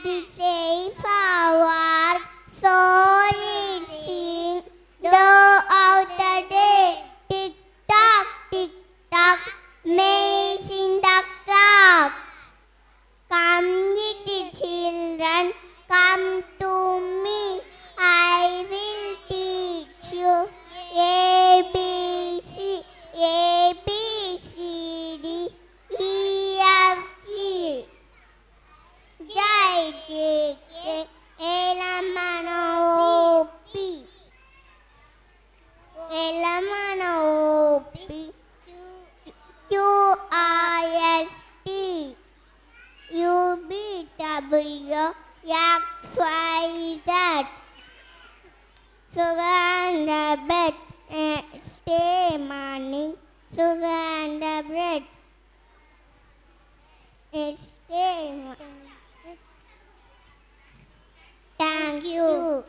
it safe our soul is sing, throughout the day. Tick tock, amazing the clock. Come little children, come to me, I will teach you A, B, C, A, B, C, D, E, F, G. Jai, J, K, L, M, N, O, P. L, M, N, O, P. Q, R, S, T. U, V, W, X, Y, Z. Sugar and bread, stay morning. Sugar and bread, stay morning. Thank you.